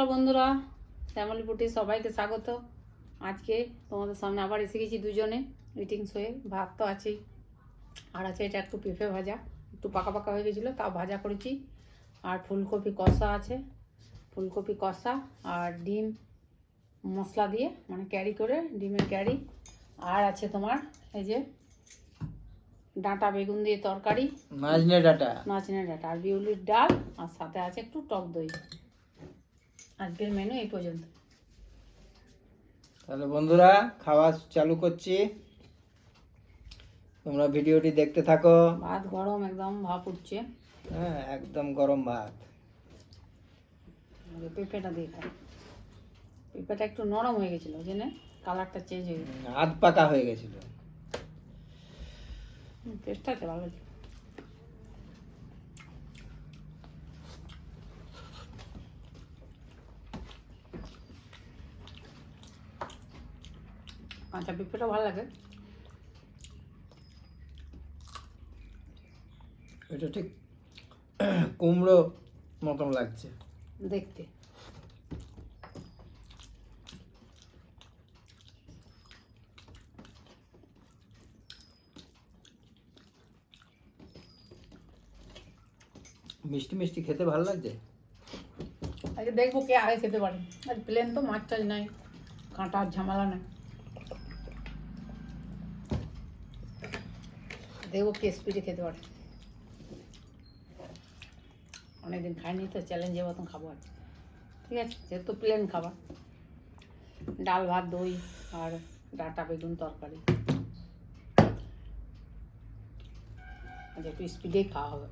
নমস্কার বন্ধুরা, শ্যামলী পুটি সবাইকে স্বাগত। আজকে তোমাদের সামনে আবার এসে গেছি দুজনে মিটিংস হয়ে। ভাত তো আছেই, আর আছে এটা একটু পেঁপে ভাজা, একটু পাকা পাকা হয়ে গেছিলো, তাও ভাজা করেছি। আর ফুলকপি কষা আছে, ফুলকপি কষা আর ডিম মশলা দিয়ে, মানে ক্যারি করে ডিমের ক্যারি। আর আছে তোমার এই যে ডাঁটা বেগুন দিয়ে তরকারি, নাচনে ডাঁটা আর বিউলির ডাল, আর সাথে আছে একটু টক দই। আজকের মেনু এই পর্যন্ত। তাহলে বন্ধুরা খাওয়া চালু করছি, তোমরা ভিডিওটি দেখতে থাকো। ভাত গরম, একদম ভাপ উঠছে। হ্যাঁ, একদম গরম ভাত। পেঁপেটা দিয়ে খাই। পেঁপেটা একটু নরম হয়ে গেছিল, জেনে কালারটা চেঞ্জ হয়ে গেছে, আধ পাকা হয়ে গেছিল। টেস্ট আছে ভালো আছে। কাঁচা পেঁপেটা ভালো লাগে। এটা ঠিক কুমড়ো মতন লাগছে দেখতে। মিষ্টি মিষ্টি খেতে ভালো লাগছে। আজকে দেখবো কে আগে খেতে পারে। আজ প্লেন তো, মাছ টাছ নাই, কাঁটার ঝামেলা নাই। দেখবো কে স্পিডে খেতে পারে। অনেকদিন খাইনি তো, চ্যালেঞ্জের মতন খাবো আর। ঠিক আছে, যেহেতু প্লেন খাবার, ডাল ভাত দই আর ডাঁটা বেগুন তরকারি, আজ একটু স্পিডেই খাওয়া হবে।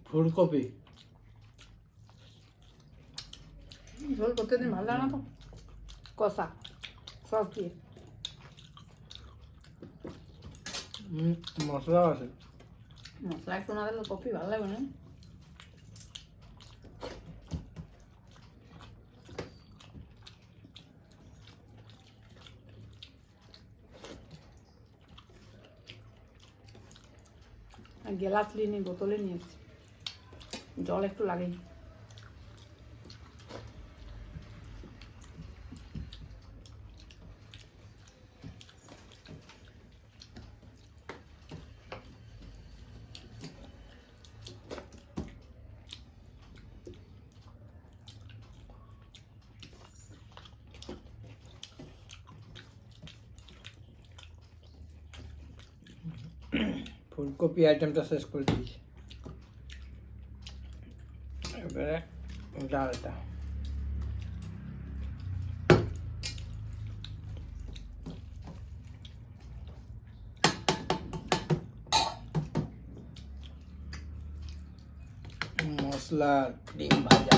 ফুলকপি ঝোল প্রতিদিন ভালো লাগে না তো, কষা সস দিয়ে। মশলা আছে, মশলা একটু না দিলে কফি ভালো লাগবে না। গ্লাস নিয়ে বোতলে নিয়ে এসছি, জল একটু লাগেই। ফুলকপি আইটেমটা শেষ করে দিয়েছি। এবারে ডালটা। মশলা ডিম ভাজা।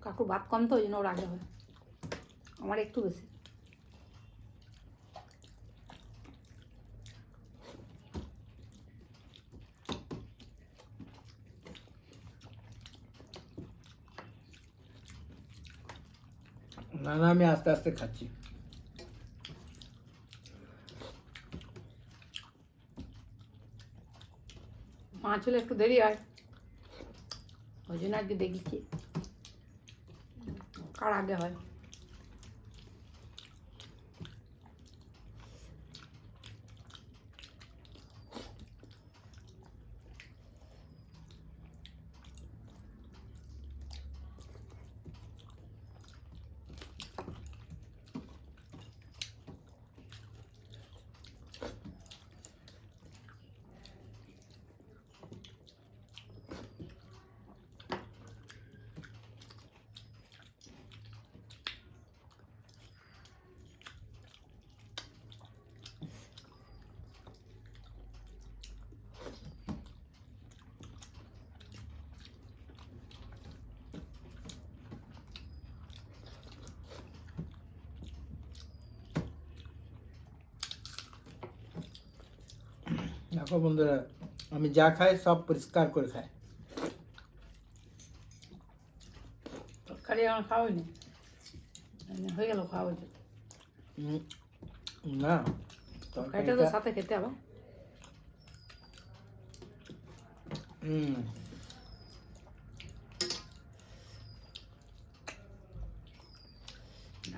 কাকুর ভাত কম তো, ওই জন্য ওর আগে হয়, আমার একটু বেশি। না না, আমি আস্তে আস্তে খাচ্ছি। মাছ হলে একটু দেরি হয়, ওই জন্য আজকে দেখছি কার আগে হয়। দেখো বন্ধুরা, আমি যা খাই সব পরিষ্কার করে খাই। তরকারি আমার খাওয়া হয়নি, হয়ে গেল খাওয়া হয়েছে। না, তরকারিটা তো সাথে খেতে হবে।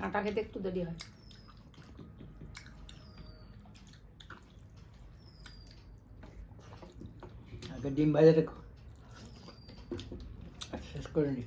আটা খেতে একটু দেরি হয়। আগে ডিম ভাজাটা শেষ করে নি।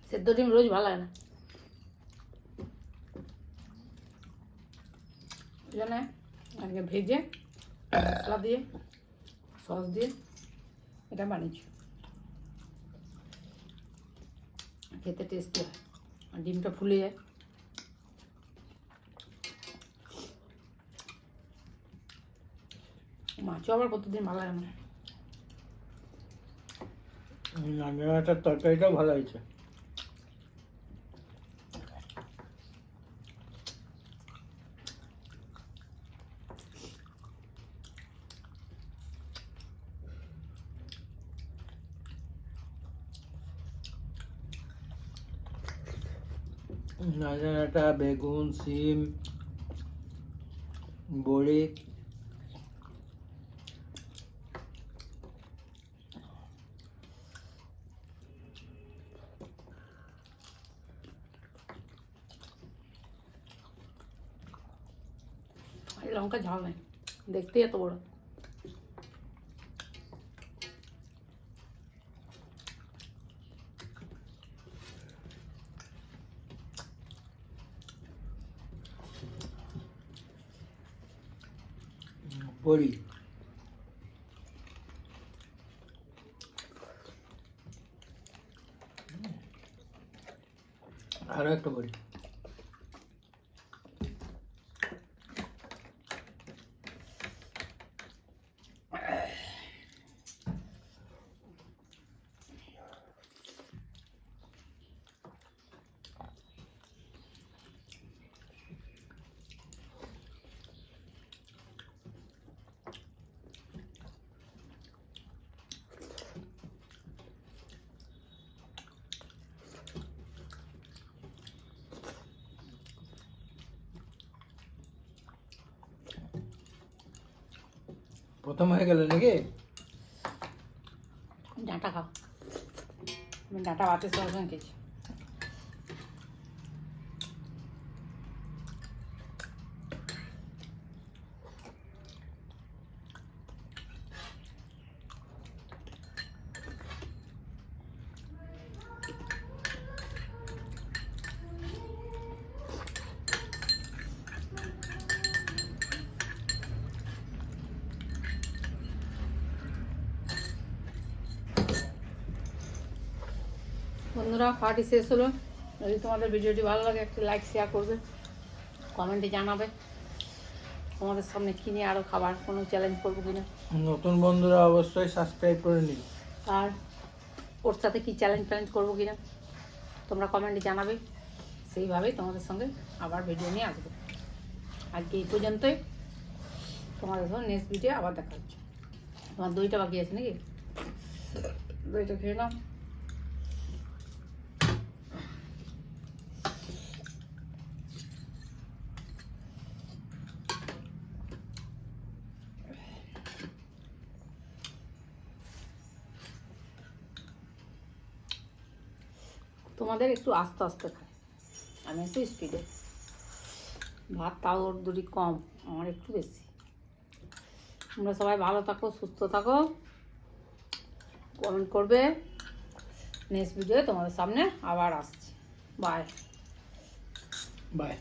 সেদ্ধ ডিম রোজ ভালো লাগে না, ওই জন্য আজকে ভেজে মশলা দিয়ে সস দিয়ে এটা বানিয়েছি। খেতে টেস্টি হয় আর ডিমটা ফুলে যায়। মাছও আবার প্রতিদিন ভালো লাগে না। নানাটার তরকারিটাও ভালো হয়েছে। নানাটা বেগুন, সিম, বড়ি, এই লঙ্কা ঝাল নেই, দেখতে এত বড়। বড়ি, আরো একটা বড়ি। প্রথম হয়ে গেল নাকি? ডাঁটা খাও, আমি ডাঁটা ভাতের সঙ্গে খেয়েছি। বন্ধুরা, খাওয়াটি শেষ হলো। যদি তোমাদের ভিডিওটি ভালো লাগে একটু লাইক শেয়ার করবে, কমেন্টে জানাবে তোমাদের সামনে কিনে আরও খাবার কোনো চ্যালেঞ্জ করবো কিনা। নতুন বন্ধুরা অবশ্যই সাবস্ক্রাইব করে নিন। আর ওর সাথে কী চ্যালেঞ্জ করবো কিনা তোমরা কমেন্টে জানাবে, সেইভাবেই তোমাদের সঙ্গে আবার ভিডিও নিয়ে আসবো। আজকে এই পর্যন্তই, তোমাদের সঙ্গে নেক্সট ভিডিও আবার দেখা হচ্ছে। তোমার দইটা বাকি আছে নাকি? দইটা খেয়ে নাও। তোমাদের একটু আস্তে আস্তে খায়, আমি একটু স্পিডে। ভাত তাও ওর দুটি কম, আমার একটু বেশি। তোমরা সবাই ভালো থাকো, সুস্থ থাকো, কমেন্ট করবে। নেক্সট ভিডিও তোমাদের সামনে আবার আসছি। বাই। বাই।